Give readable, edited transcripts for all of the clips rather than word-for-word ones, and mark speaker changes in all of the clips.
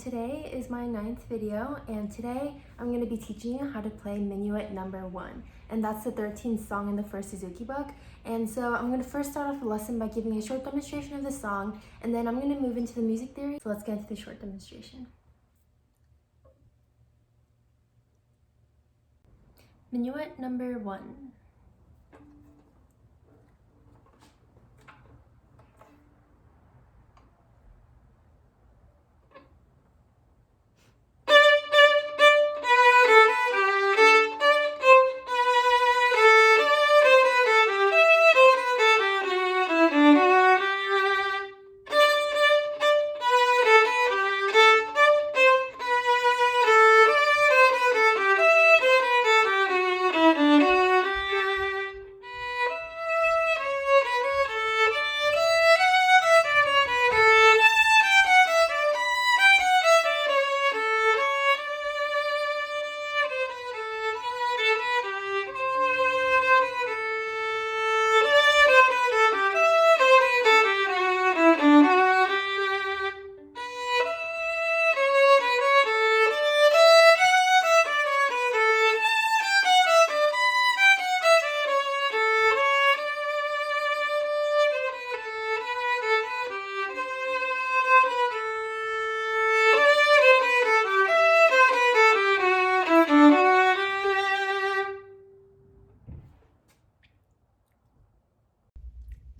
Speaker 1: today is my 9th video, and today I'm going to be teaching you how to play Minuet No.1, and that's the 13th song in the first Suzuki book. And so I'm going to first start off the lesson by giving a short demonstration of the song, and then I'm going to move into the music theory. So let's get into the short demonstration. Minuet No.1.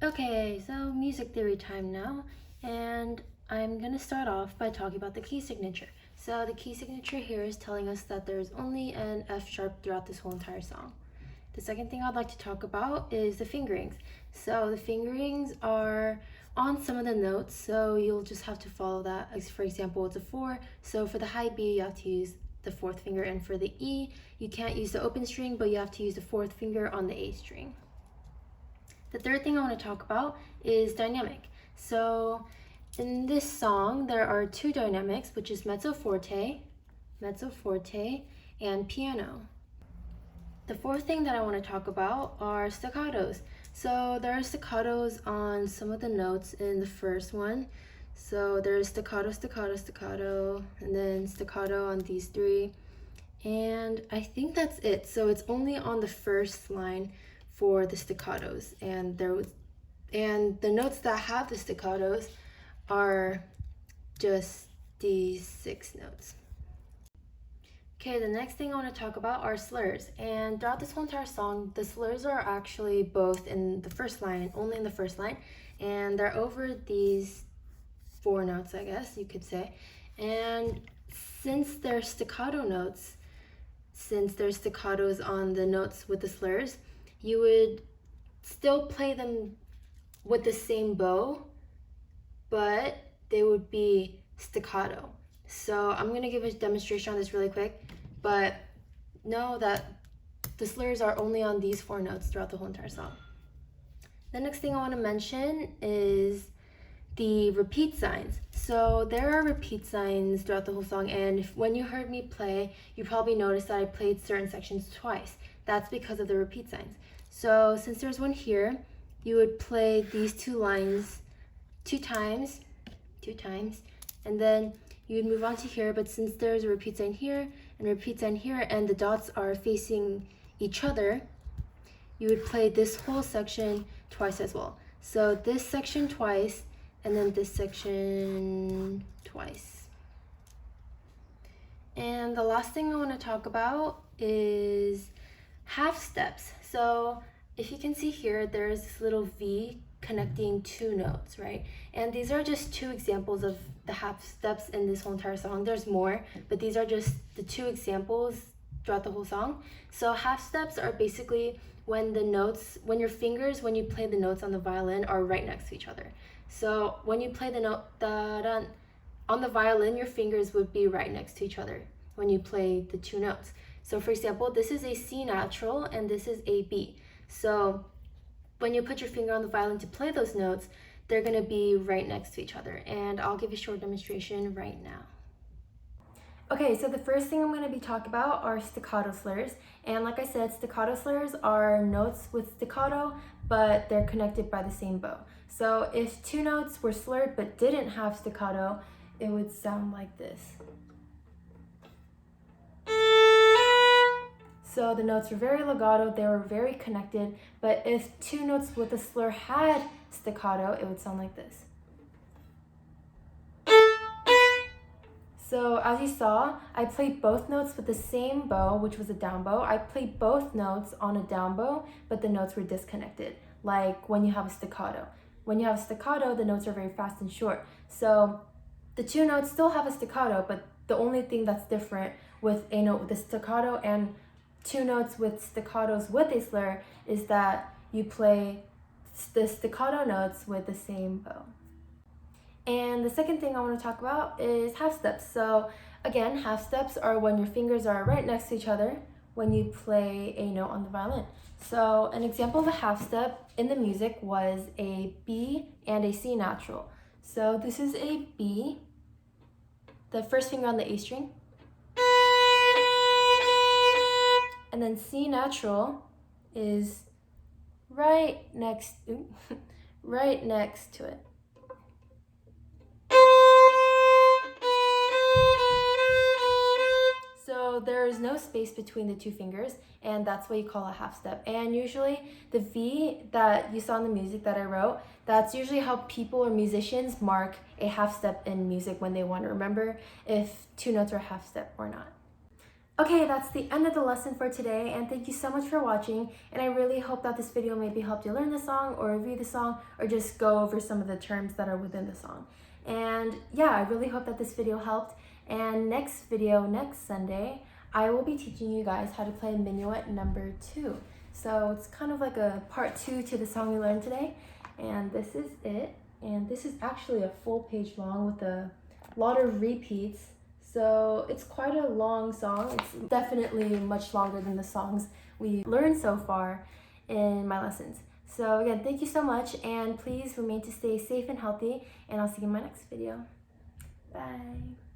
Speaker 1: Okay, so music theory time now, and I'm going to start off by talking about the key signature. So the key signature here is telling us that there's only an F sharp throughout this whole entire song. The second thing I'd like to talk about is the fingerings. So the fingerings are on some of the notes, so you'll just have to follow that. As for example, it's a 4, so for the high B you have to use the 4th finger, and for the E you can't use the open string, but you have to use the 4th finger on the A string. The third thing I want to talk about is dynamic. So in this song, there are 2 dynamics, which is mezzo forte, and piano. The fourth thing that I want to talk about are staccatos. So there are staccatos on some of the notes in the first one. So there's staccato, staccato, staccato, and then staccato on these 3. And I think that's it. So it's only on the first line for the staccatos, and the notes that have the staccatos are just these 6 notes. Okay, the next thing I want to talk about are slurs, and throughout this whole entire song the slurs are actually both in the first line, only in the first line, and they're over these 4 notes, I guess you could say. And since they're staccato notes, since there's staccatos on the notes with the slurs, you would still play them with the same bow, but they would be staccato. So I'm going to give a demonstration on this really quick, but know that the slurs are only on these 4 notes throughout the whole entire song. The next thing I want to mention is the repeat signs. So there are repeat signs throughout the whole song, and when you heard me play, you probably noticed that I played certain sections twice. That's because of the repeat signs. So since there's one here, you would play these 2 lines 2 times, and then you would move on to here, but since there's a repeat sign here and a repeat sign here, and the dots are facing each other, you would play this whole section twice as well. So this section twice, and then this section twice. And the last thing I want to talk about is half steps. So if you can see here, there's this little V connecting 2 notes, right? And these are just 2 examples of the half steps in this whole entire song. There's more, but these are just the 2 examples throughout the whole song. So half steps are basically when the notes, when your fingers, when you play the notes on the violin, are right next to each other. So when you play the note da-da, on the violin, your fingers would be right next to each other when you play the 2 notes. So for example, this is a C natural and this is a B. So when you put your finger on the violin to play those notes, they're going to be right next to each other. And I'll give a short demonstration right now. Okay, so the first thing I'm going to be talking about are staccato slurs. And like I said, staccato slurs are notes with staccato, but they're connected by the same bow. So if 2 notes were slurred but didn't have staccato, it would sound like this. So the notes were very legato, they were very connected, but if two notes with a slur had staccato, it would sound like this. So as you saw, I played both notes with the same bow, which was a down bow. I played both notes on a down bow, but the notes were disconnected, like when you have a staccato. When you have a staccato, the notes are very fast and short. So the two notes still have a staccato, but the only thing that's different with a note with a staccato and two notes with staccatos with a slur is that you play the staccato notes with the same bow. And the second thing I want to talk about is half steps. So again, half steps are when your fingers are right next to each other when you play a note on the violin. So an example of a half step in the music was a B and a C natural. So this is a B, the first finger on the A string, and then C natural is right next to it. So there is no space between the two fingers, and that's what you call a half step. And usually the V that you saw in the music that I wrote, that's usually how people or musicians mark a half step in music when they want to remember if two notes are half step or not. Okay, that's the end of the lesson for today, and thank you so much for watching, and I really hope that this video maybe helped you learn the song or review the song or just go over some of the terms that are within the song. And yeah, I really hope that this video helped, and next video, next Sunday, I will be teaching you guys how to play Minuet No. 2. So it's kind of like a part 2 to the song we learned today, and this is it, and this is actually a full page long with a lot of repeats. So it's quite a long song. It's definitely much longer than the songs we learned so far in my lessons. So again, thank you so much, and please remain to stay safe and healthy, and I'll see you in my next video. Bye.